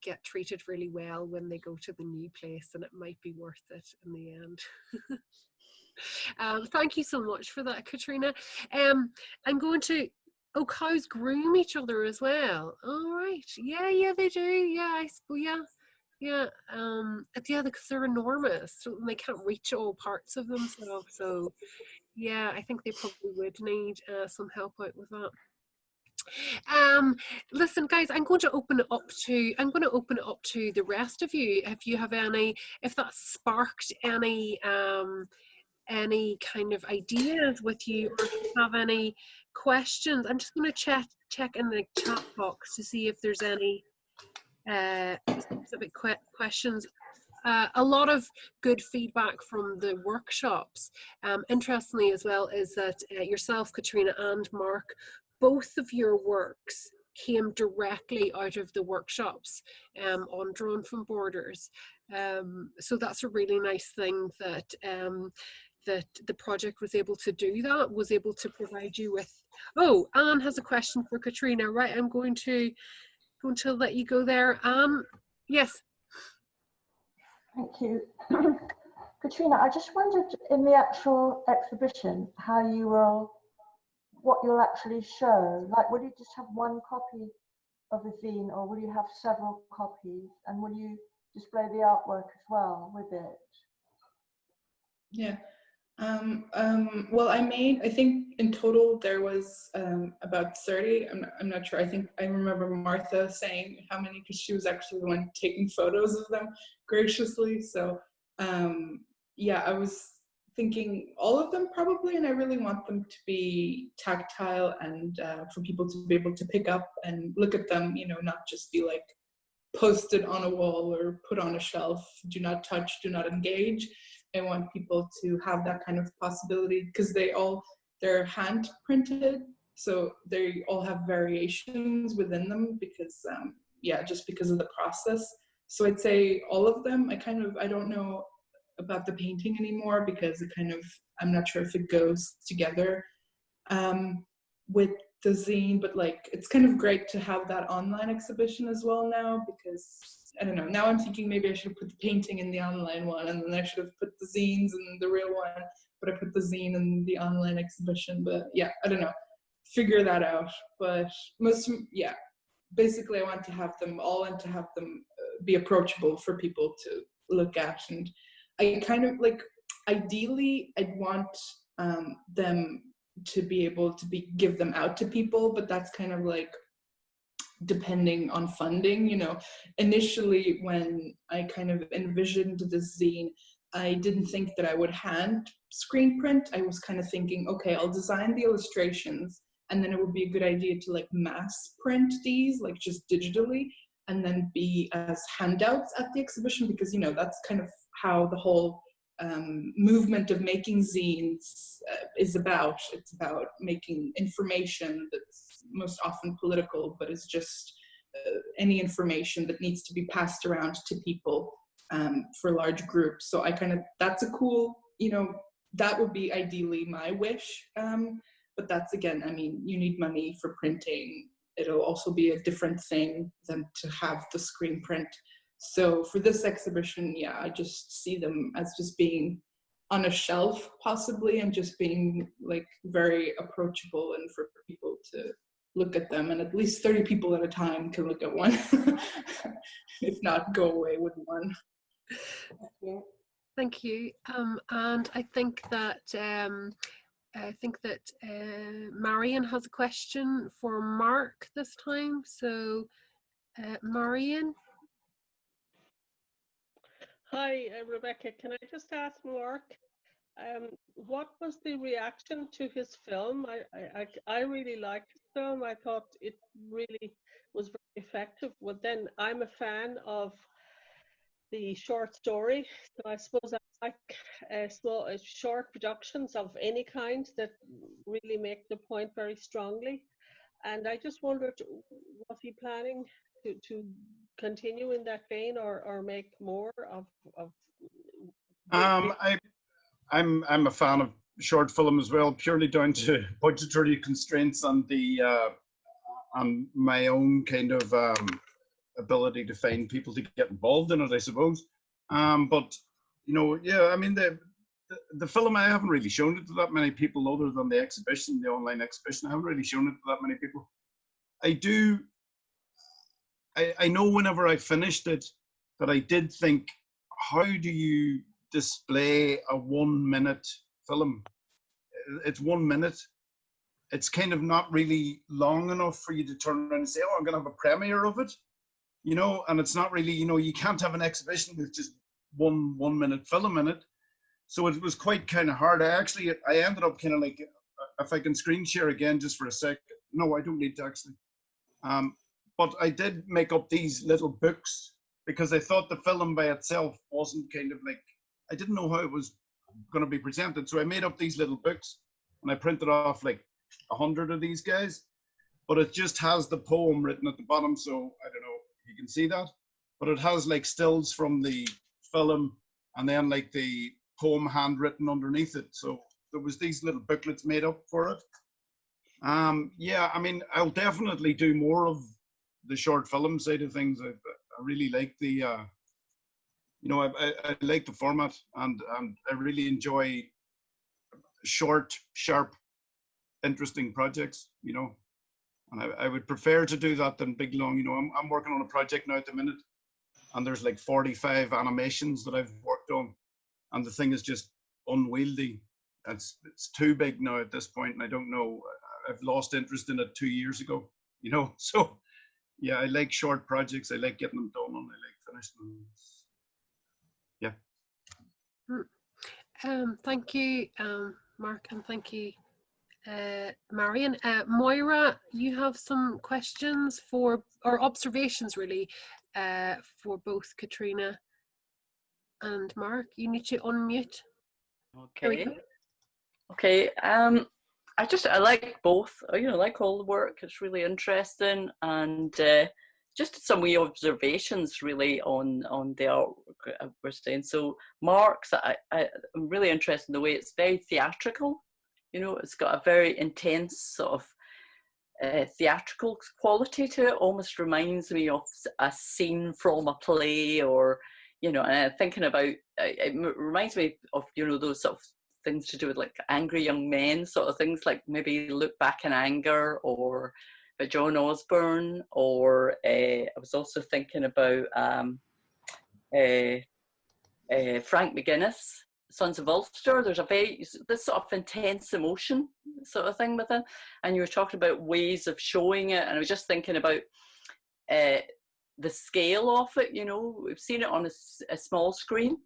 get treated really well when they go to the new place, and it might be worth it in the end. Thank you so much for that, Katrina. I'm going to. Oh, cows groom each other as well. All right. Yeah, they do. Yeah, I suppose. Yeah. Yeah, because they're enormous, so they can't reach all parts of themselves. So yeah, I think they probably would need some help out with that. Listen, guys, I'm going to open it up to the rest of you. If you have if that sparked any kind of ideas with you, or if you have any questions. I'm just going to check in the chat box to see if there's any specific questions. A lot of good feedback from the workshops. Interestingly as well is that yourself, Katrina, and Mark, both of your works came directly out of the workshops on Drawn from Borders. So that's a really nice thing that that the project was able to do, that was able to provide you with. Oh, Anne has a question for Katrina. Right, I'm going to let you go there. Yes.
Thank you. Katrina, I just wondered in the actual exhibition how you will, what you'll actually show. Like, will you just have one copy of the zine, or will you have several copies? And will you display the artwork as well with it?
Yeah. Well, I think in total there was about 30. I'm not sure. I think I remember Martha saying how many, because she was actually the one taking photos of them graciously. So yeah, I was thinking all of them probably, and I really want them to be tactile and for people to be able to pick up and look at them, you know, not just be like posted on a wall or put on a shelf, do not touch, do not engage. I want people to have that kind of possibility, because they're hand printed, so they all have variations within them, because yeah, just because of the process. So I'd say all of them. I don't know about the painting anymore, because I'm not sure if it goes together with the zine, but like it's kind of great to have that online exhibition as well now, because I don't know, now I'm thinking maybe I should have put the painting in the online one, and then I should have put the zines in the real one, but I put the zine in the online exhibition. But yeah, I don't know, figure that out. But yeah, basically I want to have them all, and to have them be approachable for people to look at. And I kind of like, ideally I'd want them to be able to give them out to people, but that's kind of like depending on funding, you know. Initially, when I kind of envisioned the zine, I didn't think that I would hand screen print. I was kind of thinking, okay, I'll design the illustrations, and then it would be a good idea to like mass print these, like just digitally, and then be as handouts at the exhibition, because, you know, that's kind of how the whole movement of making zines is about. It's about making information that's most often political, but is just any information that needs to be passed around to people for large groups. So that's a cool, you know, that would be ideally my wish. But that's, again, I mean, you need money for printing. It'll also be a different thing than to have the screen print. So for this exhibition, yeah, I just see them as just being on a shelf possibly, and just being like very approachable, and for people to look at them, and at least 30 people at a time can look at one. If not, go away with one.
Thank you. And I think that Marion has a question for Mark this time. So Marion.
Hi, Rebecca. Can I just ask Mark, what was the reaction to his film? I really liked his film. I thought it really was very effective. Well, then I'm a fan of the short story, so I suppose I like small, short productions of any kind that really make the point very strongly. And I just wondered, was he planning to continue in that vein, or make more of
I'm a fan of short film as well, purely down to budgetary constraints and the and my own kind of ability to find people to get involved in it, I suppose. But you know, yeah, I mean the film, I haven't really shown it to that many people other than the exhibition, the online exhibition. I haven't really shown it to that many people. I know whenever I finished it that I did think, how do you display a 1 minute film? It's 1 minute. It's kind of not really long enough for you to turn around and say, oh, I'm going to have a premiere of it, you know, and it's not really, you know, you can't have an exhibition with just one 1 minute film in it. So it was quite kind of hard. I ended up kind of like, if I can screen share again just for a sec. No, I don't need to actually. But I did make up these little books because I thought the film by itself wasn't kind of like, I didn't know how it was going to be presented. So I made up these little books and I printed off like 100 of these guys. but it just has the poem written at the bottom. So I don't know if you can see that, but it has like stills from the film and then like the poem handwritten underneath it. So there was these little booklets made up for it. Yeah, I mean, I'll definitely do more of the short film side of things. I really like the, you know, I like the format, and I really enjoy short, sharp, interesting projects, you know. And I would prefer to do that than big, long, you know. I'm working on a project now at the minute, and there's like 45 animations that I've worked on, and the thing is just unwieldy. It's too big now at this point, and I don't know. I've lost interest in it 2 years ago, you know. So yeah, I like short projects. I like getting them done, and I like finishing them. Yeah.
Thank you, Mark, and thank you, Marion. Moira, you have some questions for, or observations really, for both Katrina and Mark. You need to unmute.
Okay. Okay. I like both. You know, like all the work. It's really interesting, and just some wee observations really on the artwork we're saying. So Mark's, I'm really interested in the way it's very theatrical. You know, it's got a very intense sort of theatrical quality to it. Almost reminds me of a scene from a play, or you know, and thinking about it reminds me of, you know, those sort of things to do with like Angry Young Men sort of things, like maybe Look Back in Anger, or John Osborne, or I was also thinking about Frank McGuinness, Sons of Ulster. There's this sort of intense emotion sort of thing with it, and you were talking about ways of showing it, and I was just thinking about the scale of it. You know, we've seen it on a small screen,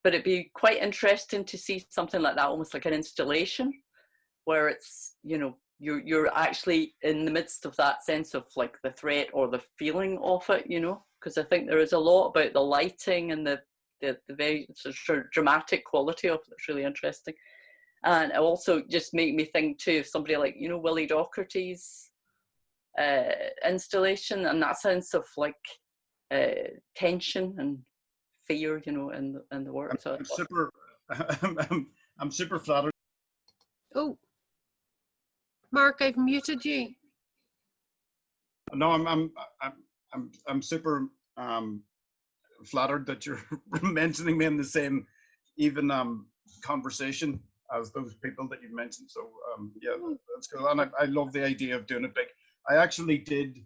but it'd be quite interesting to see something like that, almost like an installation, where it's, you know, you're actually in the midst of that sense of like the threat or the feeling of it, you know, because I think there is a lot about the lighting and the very sort of dramatic quality of it that's really interesting. And it also just made me think too of somebody like, you know, Willie Docherty's installation, and that sense of like tension and fear, you know, in the work.
I'm super flattered.
Oh, Mark, I've muted you.
No, I'm super flattered that you're mentioning me in the same even conversation as those people that you've mentioned. So yeah, that's cool. And I love the idea of doing it big. I actually did,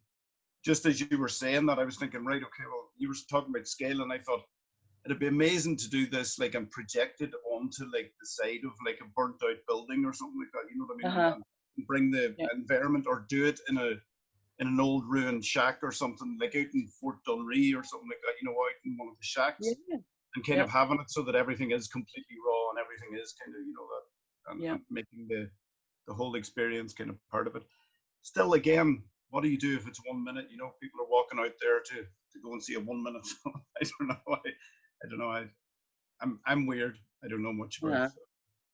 just as you were saying that, I was thinking, right, okay, well, you were talking about scale, and I thought it'd be amazing to do this like and project it onto like the side of like a burnt out building or something like that, you know what I mean? And bring the environment, or do it in an old ruined shack or something, like out in Fort Dunree or something like that, you know, out in one of the shacks, and kind of having it so that everything is completely raw and everything is kind of, you know, that, and making the whole experience kind of part of it. Still, again, what do you do if it's 1 minute? You know, people are walking out there to go and see a 1 minute film. I don't know. I don't know. I'm weird. I don't know much about it. So I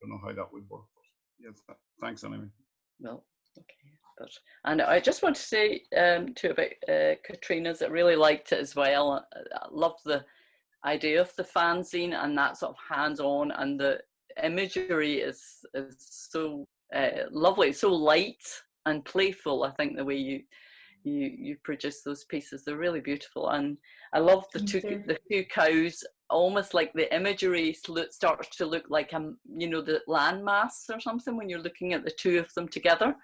don't know how that would work. But yeah, thanks anyway.
Well, okay. And I just want to say too about Katrina's. I really liked it as well. I love the idea of the fanzine and that sort of hands-on, and the imagery is so lovely, so light and playful. I think the way you produce those pieces, they're really beautiful. And I love the two cows, almost like the imagery starts to look like you know, the landmass or something when you're looking at the two of them together.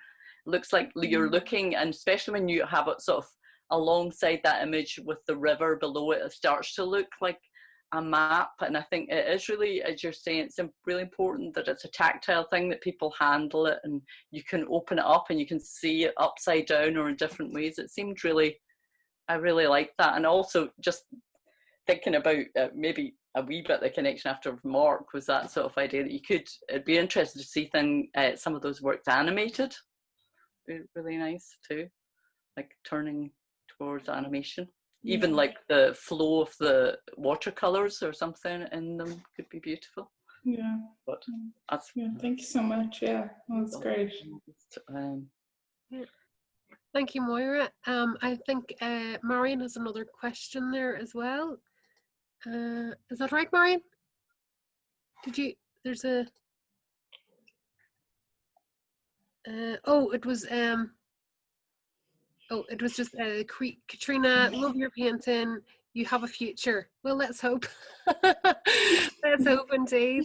It looks like you're looking, and especially when you have it sort of alongside that image with the river below it, it starts to look like a map. And I think it is really, as you're saying, it's really important that it's a tactile thing, that people handle it and you can open it up and you can see it upside down or in different ways. It seemed really, I really like that. And also just thinking about maybe a wee bit the connection after Mark was that sort of idea that it'd be interesting to see some of those works animated. Be really nice too, like turning towards animation. Even like the flow of the watercolors or something in them could be beautiful.
Yeah.
But
thank you so much. Yeah, that's great.
Thank you, Moira. I think Marion has another question there as well. Is that right, Marion? Did you, there's a, it was just Katrina, love your painting. You have a future. Well, let's hope. Let's hope indeed.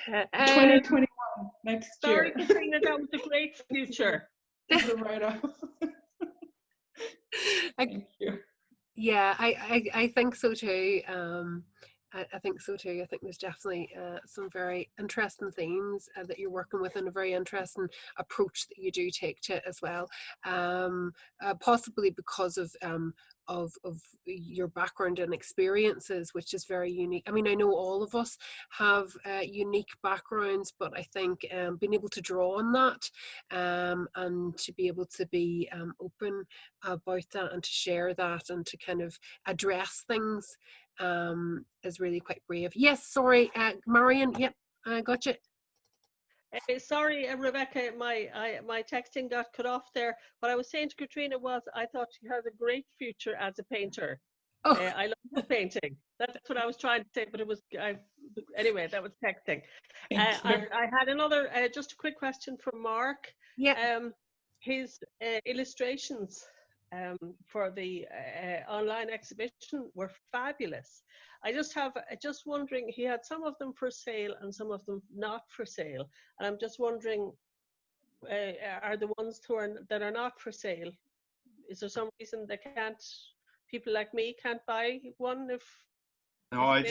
2021, next
Sorry,
year.
Katrina, that was a great future.
It's a write-off. Thank you.
Yeah, I think so too. I think so too. I think there's definitely some very interesting themes that you're working with, and a very interesting approach that you do take to it as well. Possibly because of your background and experiences, which is very unique. I mean, I know all of us have unique backgrounds, but I think being able to draw on that and to be able to be open about that and to share that and to kind of address things is really quite brave. Yes, sorry, Marion. Yep, I got you.
Sorry, Rebecca, my texting got cut off there. What I was saying to Katrina was I thought she has a great future as a painter.
Oh.
I love painting. That's what I was trying to say, but it was anyway. That was texting. I had another just a quick question for Mark.
Yeah.
His illustrations for the online exhibition were fabulous. I just wondering, he had some of them for sale and some of them not for sale, and I'm just wondering, are the ones that are not for sale, is there some reason they can't, people like me can't buy one? If
no,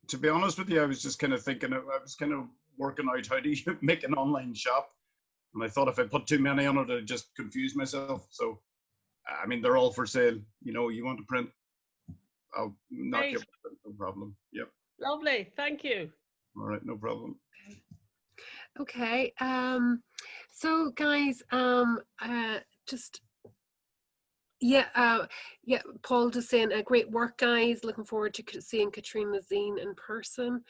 to be honest with you, I was just kind of thinking, I was kind of working out how to make an online shop, and I thought if I put too many on it, I'd just confuse myself. So, I mean, they're all for sale. You know, you want to print, I'll knock you up, no problem. Yep.
Lovely, thank you.
All right, no problem.
Okay. So guys, just yeah, Paul just saying great work, guys. Looking forward to seeing Katrina's zine in person.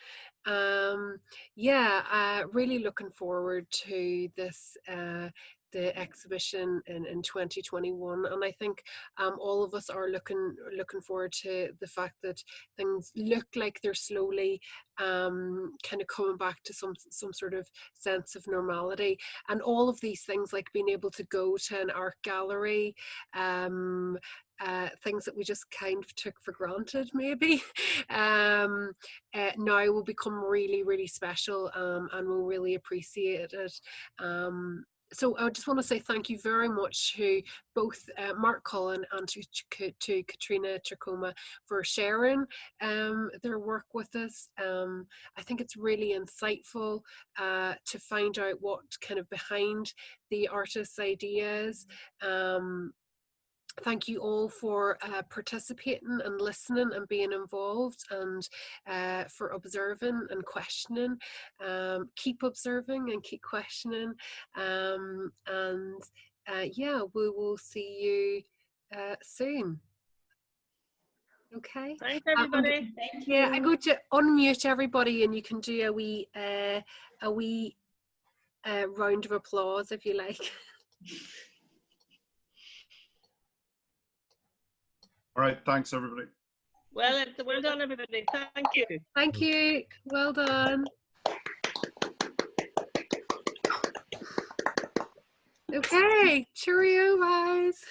Really looking forward to this the exhibition in 2021, and I think all of us are looking forward to the fact that things look like they're slowly kind of coming back to some sort of sense of normality, and all of these things like being able to go to an art gallery, things that we just kind of took for granted maybe now will become really, really special, and we'll really appreciate it. So I just want to say thank you very much to both Mark Cullen and to Katrina Tracuma for sharing their work with us. I think it's really insightful to find out what kind of behind the artist's ideas. Thank you all for participating and listening and being involved, and for observing and questioning. Keep observing and keep questioning. Yeah, we will see you soon. Okay.
Thanks, everybody.
Thank you.
Yeah, I'm going to unmute everybody, and you can do a wee round of applause if you like.
All right, thanks everybody.
Well done, everybody. Thank you.
Thank you. Well done. Okay, cheerio, guys.